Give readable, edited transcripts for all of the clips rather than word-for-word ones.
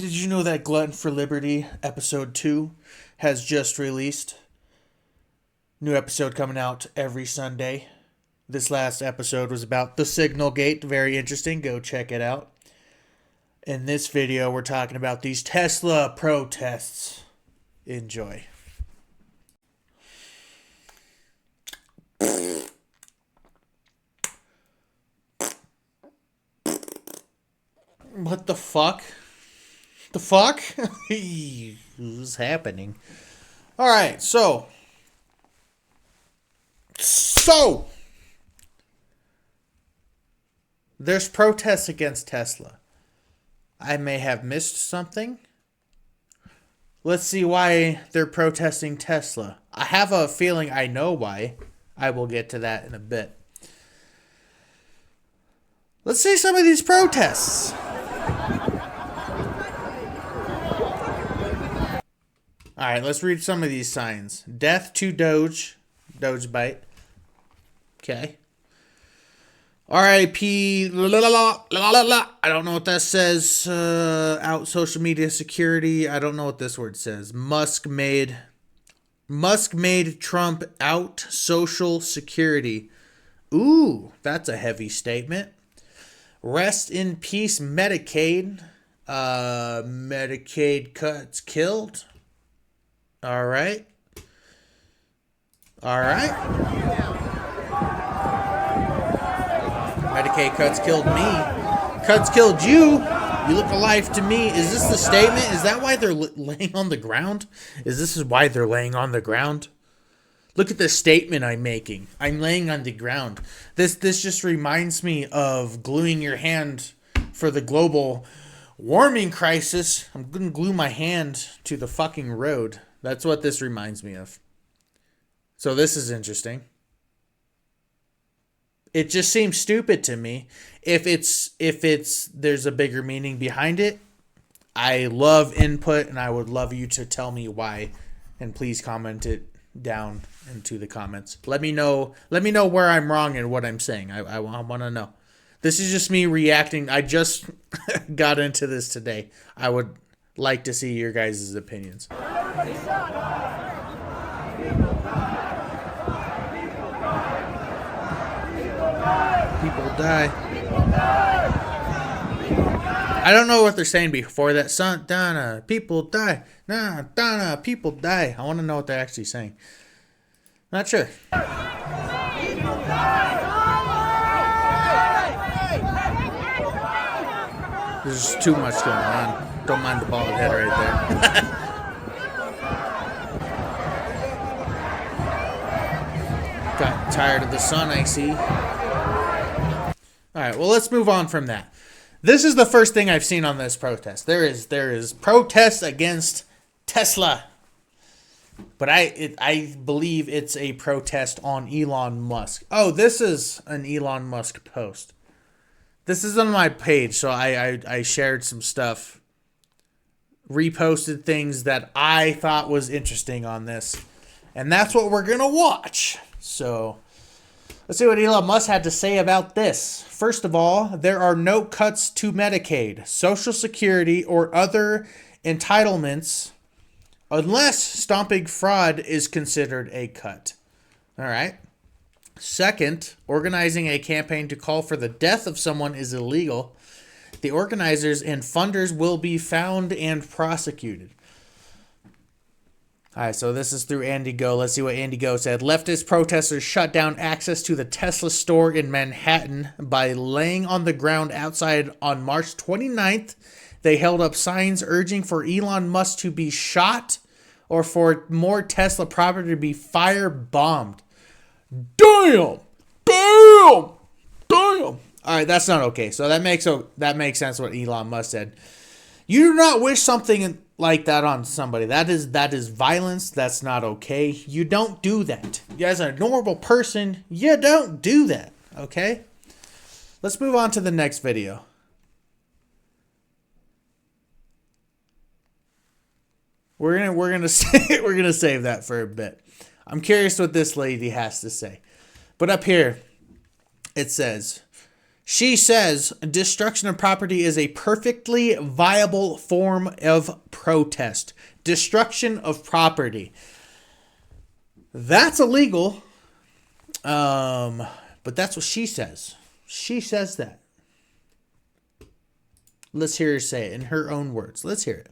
did you know that Glutton for Liberty episode 2 has just released? New episode coming out every Sunday. This last episode was about the Signal Gate. Very interesting. Go check it out. In this video, we're talking about these Tesla protests. Enjoy. What the fuck? The fuck? What's happening? Alright, so there's protests against Tesla. I may have missed something. Let's see why they're protesting Tesla. I have a feeling I know why. I will get to that in a bit. Let's see some of these protests. Alright, let's read some of these signs. Death to Doge. Dogebyte. Okay. R.I.P. I don't know what that says. Out social media security. I don't know what this word says. Musk made Trump out social security. Ooh, that's a heavy statement. Rest in peace, Medicaid. Medicaid cuts killed. All right. Medicaid cuts killed me. Cuts killed you. You look alive to me. Is this the statement? Is that why they're laying on the ground? Is this why they're laying on the ground? Look at the statement I'm making. I'm laying on the ground. This just reminds me of gluing your hand for the global warming crisis. I'm going to glue my hand to the fucking road. That's what this reminds me of. So this is interesting. It just seems stupid to me. If there's a bigger meaning behind it, I love input and I would love you to tell me why. And please comment it down into the comments. Let me know where I'm wrong and what I'm saying. I want to know. This is just me reacting. I just got into this today. I would like to see your guys' opinions. People die. I don't know what they're saying before that. Donna, people die. Nah, Donna, people die. I want to know what they're actually saying. Not sure. There's too much going on. Don't mind the bald head right there. Got tired of the sun, I see. Alright, well, let's move on from that. This is the first thing I've seen on this protest. There is protest against Tesla. But I believe it's a protest on Elon Musk. Oh, this is an Elon Musk post. This is on my page, so I shared some stuff. Reposted things that I thought was interesting on this. And that's what we're going to watch. So let's see what Elon Musk had to say about this. First of all, there are no cuts to Medicaid, Social Security, or other entitlements unless stopping fraud is considered a cut. All right. Second, organizing a campaign to call for the death of someone is illegal. The organizers and funders will be found and prosecuted. All right, so this is through Andy Go. Let's see what Andy Go said. Leftist protesters shut down access to the Tesla store in Manhattan by laying on the ground outside on March 29th. They held up signs urging for Elon Musk to be shot or for more Tesla property to be firebombed. Damn! All right, that's not okay. So that makes sense what Elon Musk said. You do not wish something like that on somebody. That is violence. That's not okay. You don't do that. As a normal person, you don't do that. Okay? Let's move on to the next video. We're gonna save that for a bit. I'm curious what this lady has to say. But up here, it says, She says destruction of property is a perfectly viable form of protest. Destruction of property. That's illegal. But that's what she says. She says that. Let's hear her say it in her own words. Let's hear it.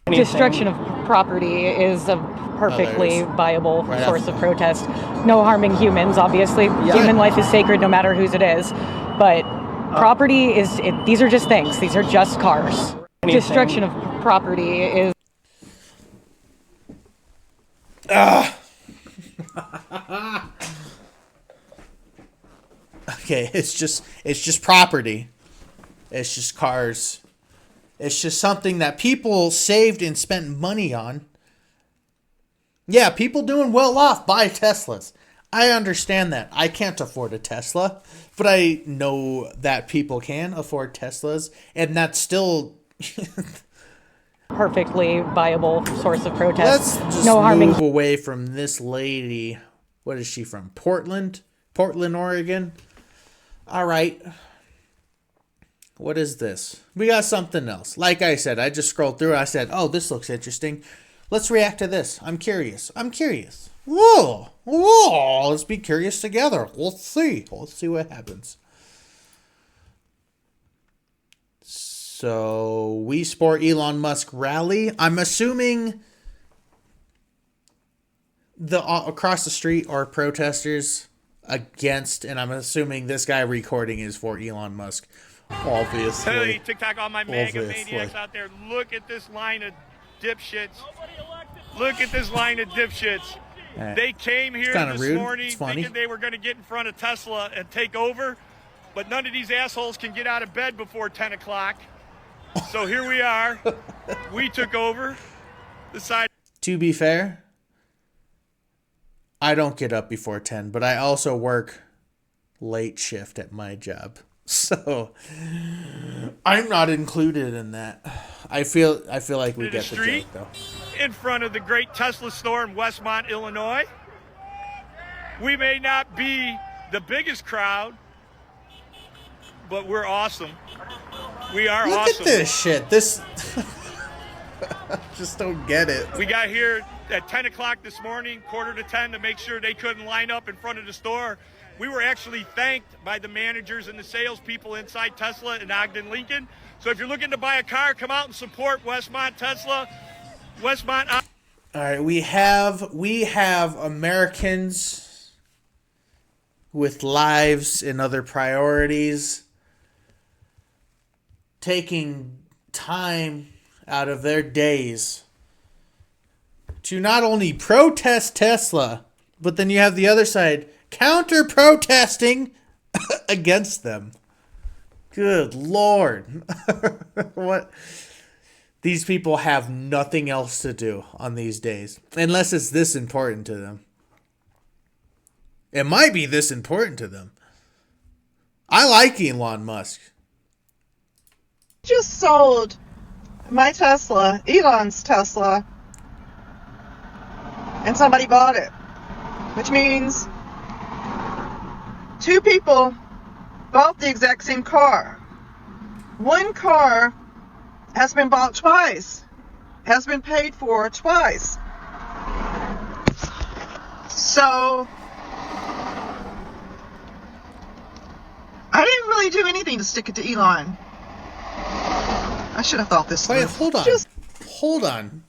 Destruction of property is a perfectly viable source of protest. No harming humans, obviously. Yeah. Human life is sacred no matter whose it is. But property these are just things. These are just cars. Destruction of property is... Okay, it's just property. It's just cars. It's just something that people saved and spent money on. Yeah, people doing well off buy Teslas. I understand that. I can't afford a Tesla, but I know that people can afford Teslas, and that's still perfectly viable source of protest. Let's just move away from this lady. What is she from? Portland, Oregon. All right. What is this? We got something else. Like I said, I just scrolled through. I said, oh, this looks interesting. Let's react to this. I'm curious. Whoa. Let's be curious together. Let's see what happens. So, we support Elon Musk rally. I'm assuming the across the street are protesters against, and I'm assuming this guy recording is for Elon Musk. Obviously. Hey, TikTok, all my MAGA maniacs out there, look at this line of dipshits. Look at this line of dipshits. They came here this morning thinking they were going to get in front of Tesla and take over, but none of these assholes can get out of bed before 10 o'clock. So here we are. We took over. To be fair, I don't get up before 10, but I also work late shift at my job. So I'm not included in that. I feel like we get the joke though. In front of the great Tesla store in Westmont, Illinois. We may not be the biggest crowd, but we're awesome. We are awesome. Look at this shit. This just don't get it. We got here at 10 o'clock this morning, 9:45 to make sure they couldn't line up in front of the store. We were actually thanked by the managers and the salespeople inside Tesla in Ogden, Lincoln. So if you're looking to buy a car, come out and support Westmont Tesla. Westmont. All right, we have Americans with lives and other priorities taking time out of their days to not only protest Tesla, but then you have the other side counter-protesting against them. Good Lord. What? These people have nothing else to do on these days. Unless it's this important to them. It might be this important to them. I like Elon Musk. Just sold my Tesla, Elon's Tesla, and somebody bought it. Which means two people bought the exact same car. One car has been bought twice, has been paid for twice. So I didn't really do anything to stick it to Elon. I should have thought this through. Wait, hold on.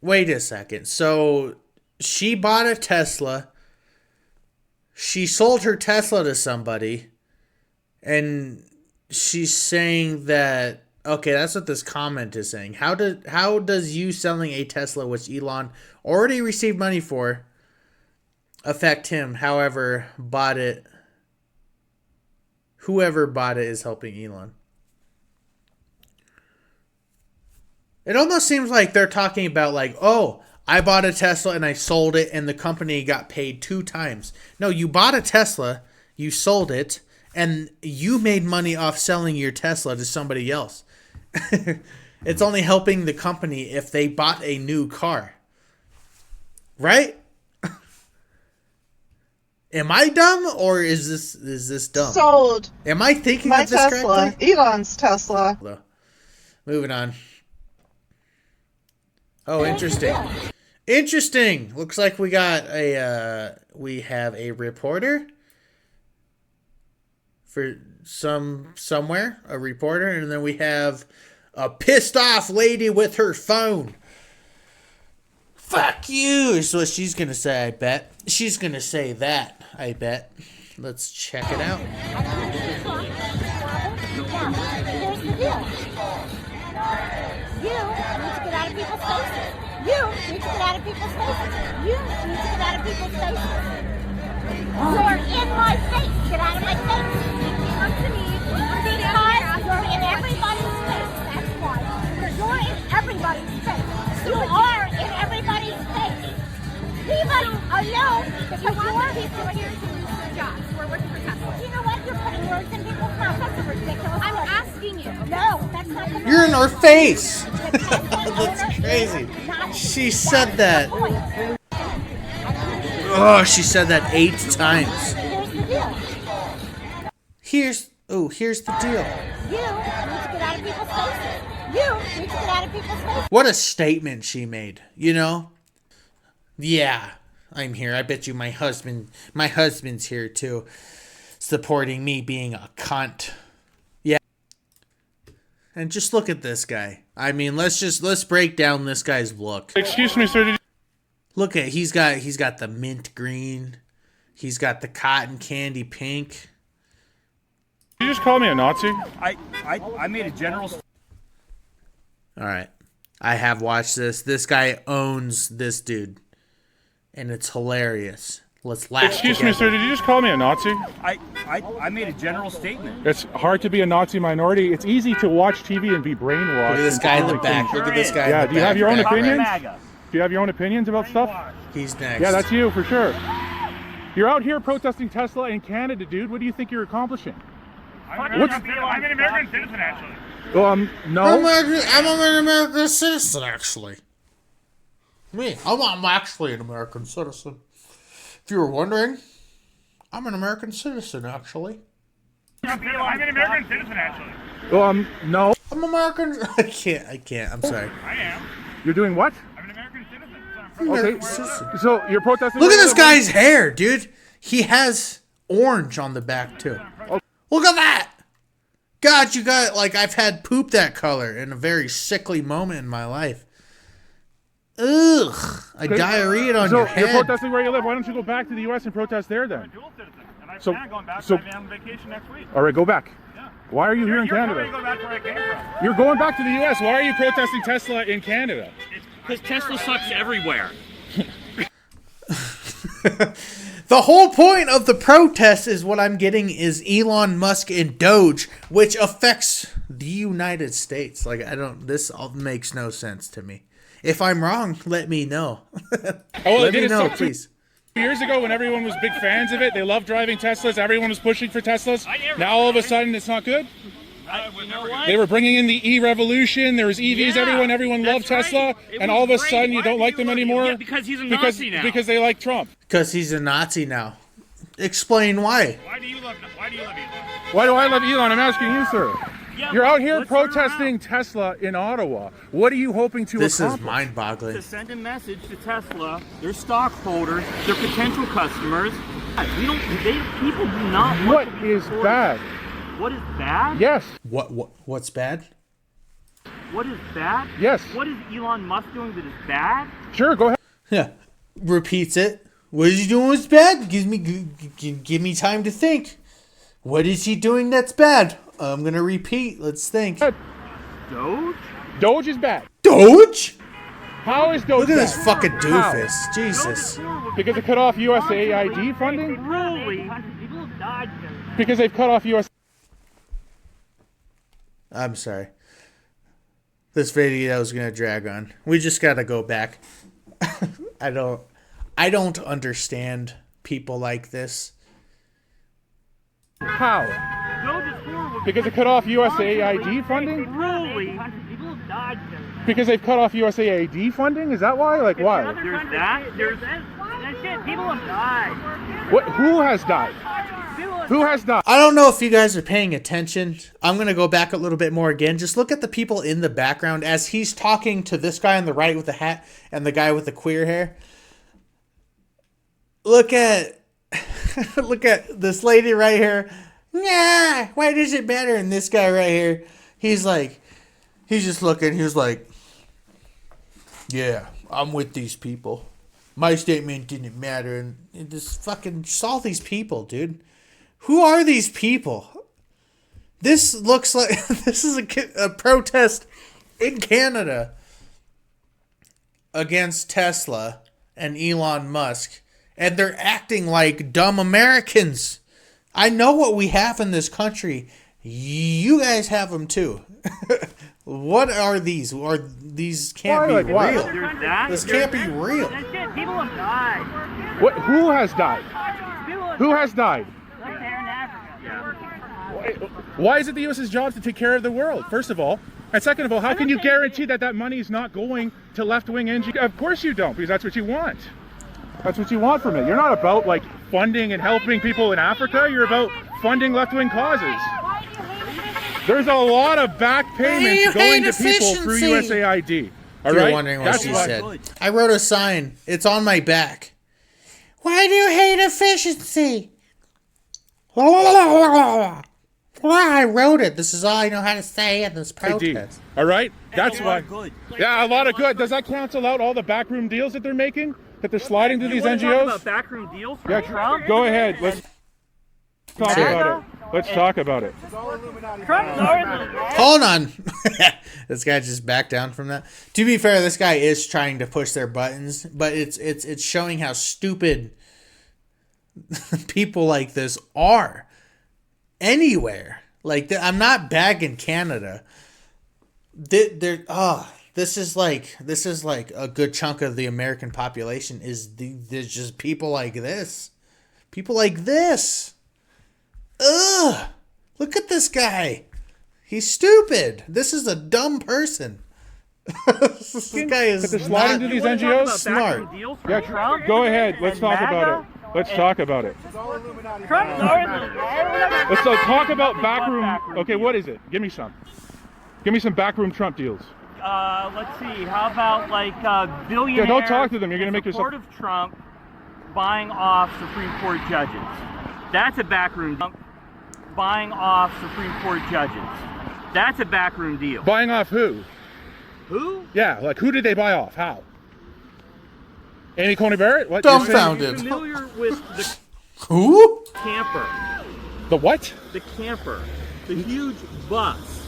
Wait a second. So she bought a Tesla. She sold her Tesla to somebody. And she's saying that, okay, that's what this comment is saying. How does you selling a Tesla, which Elon already received money for, affect him? However, whoever bought it is helping Elon. It almost seems like they're talking about like, oh, I bought a Tesla and I sold it and the company got paid 2 times. No, you bought a Tesla, you sold it, and you made money off selling your Tesla to somebody else. It's only helping the company if they bought a new car. Right? Am I dumb or is this dumb? Sold. Am I thinking My of this Tesla, correctly? Elon's Tesla. Moving on. Oh, interesting. Interesting. Looks like we got we have a reporter for somewhere, a reporter, and then we have a pissed off lady with her phone. Fuck you is what she's gonna say, I bet. She's gonna say that, I bet. Let's check it out. Here's the deal. You need to get out of people's faces. You need to get out of people's faces. You need to get out of people's faces. You're in my face. Get out of my face. Come to me. Because you're in everybody's face. That's why. You're in everybody's face. You are in everybody's face. Leave us alone. Because you're people here to lose their jobs. We're working for Tesla. You know what? You're putting words in people's mouths. That's a ridiculous. I'm asking you. No, that's not the. You're in her face. That's crazy. She said that. Oh, she said that 8 times. Here's the deal. You need to get out of people's faces. You need to get out of people's faces. What a statement she made, you know? Yeah, I'm here. I bet you my husband's here too, supporting me being a cunt. Yeah. And just look at this guy. I mean, let's break down this guy's look. Excuse me, sir. Look at he's got the mint green. He's got the cotton candy pink. Did you just call me a Nazi? I made a general. All right. I have watched this. This guy owns this dude. And it's hilarious. Let's laugh. Excuse together. me, sir. Did you just call me a Nazi? I made a general statement. It's hard to be a Nazi minority. It's easy to watch TV and be brainwashed. Look at this guy in the back. Look at this guy. Yeah. In the Do you have your own back. opinions? Do you have your own opinions about stuff? He's next. Yeah, that's you for sure. You're out here protesting Tesla in Canada, dude. What do you think you're accomplishing? I'm an American citizen, actually. No. I'm an American citizen, actually. I'm actually an American citizen. If you were wondering, I'm an American citizen, actually. I'm an American citizen, actually. No. I'm American. I can't. I'm sorry. I am. You're doing what? I'm an American citizen. Okay. So you're protesting. Look at this guy's hair, dude. He has orange on the back too. Look at that. God, you got I've had poop that color in a very sickly moment in my life. Ugh, diarrhea on your head. So you're protesting where you live. Why don't you go back to the U.S. and protest there then? I'm a dual citizen, and I plan on going back. I'm on vacation next week. All right, go back. Yeah. Why are you here in Canada? Go back to where I came from. You're going back to the U.S. Why are you protesting Tesla in Canada? Because Tesla sucks everywhere. The whole point of the protest is what I'm getting is Elon Musk and Doge, which affects the United States. This all makes no sense to me. If I'm wrong, let me know. Let me know, please. Years ago, when everyone was big fans of it, they loved driving Teslas. Everyone was pushing for Teslas. Now all of a sudden, it's not good. You know what? They were bringing in the e-revolution. There was EVs. Yeah, everyone loved Tesla, right. And all of a sudden, you don't like them anymore. Yeah, because he's a Nazi now. Because they like Trump. Because he's a Nazi now. Explain why. Why do you love Elon? Why do I love Elon? I'm asking you, sir. Yeah, You're out here protesting Tesla in Ottawa. What are you hoping to accomplish? This is mind-boggling. To send a message to Tesla, their stockholders, their potential customers. People do not. What is bad? What is bad? Yes. What's bad? What is bad? Yes. What is Elon Musk doing that is bad? Sure, go ahead. Yeah. Repeats it. What is he doing that's bad? Give me time to think. What is he doing that's bad? I'm gonna repeat. Let's think. Doge? Doge is bad. Doge? How is Doge Look at bad? this fucking doofus. How? Jesus. Because they cut off USAID funding? Really? People died. Because they've cut off US. I'm sorry. This video is gonna drag on. We just gotta go back. I don't understand people like this. How? Doge is horrible. Because they cut off USAID funding? Really? People died. Because they've cut off USAID funding? Is that why? Why? There's that. There's Shit, people have died. What? Who has died? Who has died? I don't know if you guys are paying attention. I'm going to go back a little bit more again. Just look at the people in the background as he's talking to this guy on the right with the hat and the guy with the queer hair. Look at look at this lady right here. Nah, why does it matter? And this guy right here, he's just looking. He's like, yeah, I'm with these people. My statement didn't matter. And just fucking all these people, dude. Who are these people? This looks like this is a protest in Canada against Tesla and Elon Musk. And they're acting like dumb Americans. I know what we have in this country. You guys have them too. What are these? Or these can't be real. This can't be real. People have died. What? Who has died? Who has died? Why is it the U.S.'s job to take care of the world, first of all? And second of all, how can you guarantee that that money is not going to left-wing NGOs? Of course you don't, because that's what you want. That's what you want from it. You're not about, like, funding and helping people in Africa. You're about funding left-wing causes. There's a lot of back payments going to people through USAID. All right? You're wondering what she said. I wrote a sign. It's on my back. Why do you hate efficiency? I wrote it. This is all I know how to say in this protest. All right? That's why. Yeah, a lot of good. Does that cancel out all the backroom deals that they're making? That they're sliding to these NGOs? Talk about backroom deals for Trump? Go ahead. Let's talk about it. Let's talk about it. Hold on. This guy just backed down from that. To be fair, this guy is trying to push their buttons, but it's showing how stupid people like this are. Anywhere. Like, I'm not bagging Canada. This is like a good chunk of the American population there's just people like this. People like this. Ugh. Look at this guy. He's stupid. This is a dumb person. This guy is sliding to these NGOs. Smart. Yeah, go ahead. Let's talk about it. Let's talk about it. Let's talk about backroom. Okay, what is it? Give me some. Give me some backroom Trump deals. Let's see. How about like billionaires? Yeah, don't talk to them. You're gonna make yourself. Support of Trump buying off Supreme Court judges. That's a backroom deal. Buying off Supreme Court judges. That's a backroom deal. Buying off who? Who? Yeah, like who did they buy off? How? Amy Coney Barrett? What? Dumbfounded. Familiar with the who? Camper. The what? The camper. The huge bus.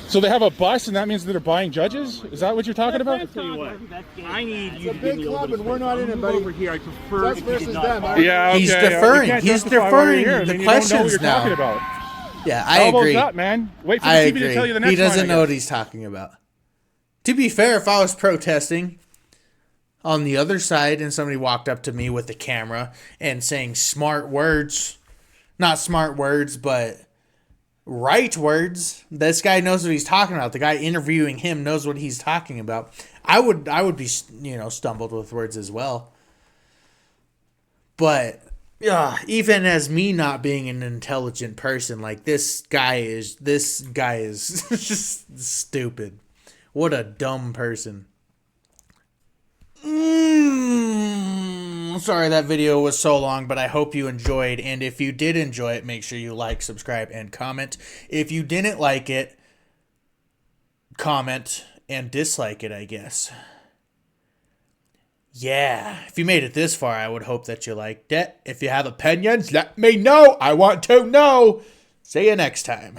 So they have a bus, and that means that they're buying judges? Is that what you're talking about? I'll tell you what. I need you to give me a little bit of we're not in it, buddy. Over here. I prefer us versus them. Yeah, okay. He's deferring. He's deferring the questions now. Talking about. Yeah, I agree. How about that, man? Wait for the TV to tell you the next one. He doesn't know what he's talking about. To be fair, if I was protesting on the other side and somebody walked up to me with the camera and saying smart words, not smart words, but right words, this guy knows what he's talking about. The guy interviewing him knows what he's talking about. I would be, stumbled with words as well. But even as me not being an intelligent person, like this guy is just stupid. What a dumb person. Sorry that video was so long, but I hope you enjoyed. And if you did enjoy it, make sure you like, subscribe, and comment. If you didn't like it, comment and dislike it, I guess. Yeah, if you made it this far, I would hope that you liked it. If you have opinions, let me know. I want to know. See you next time.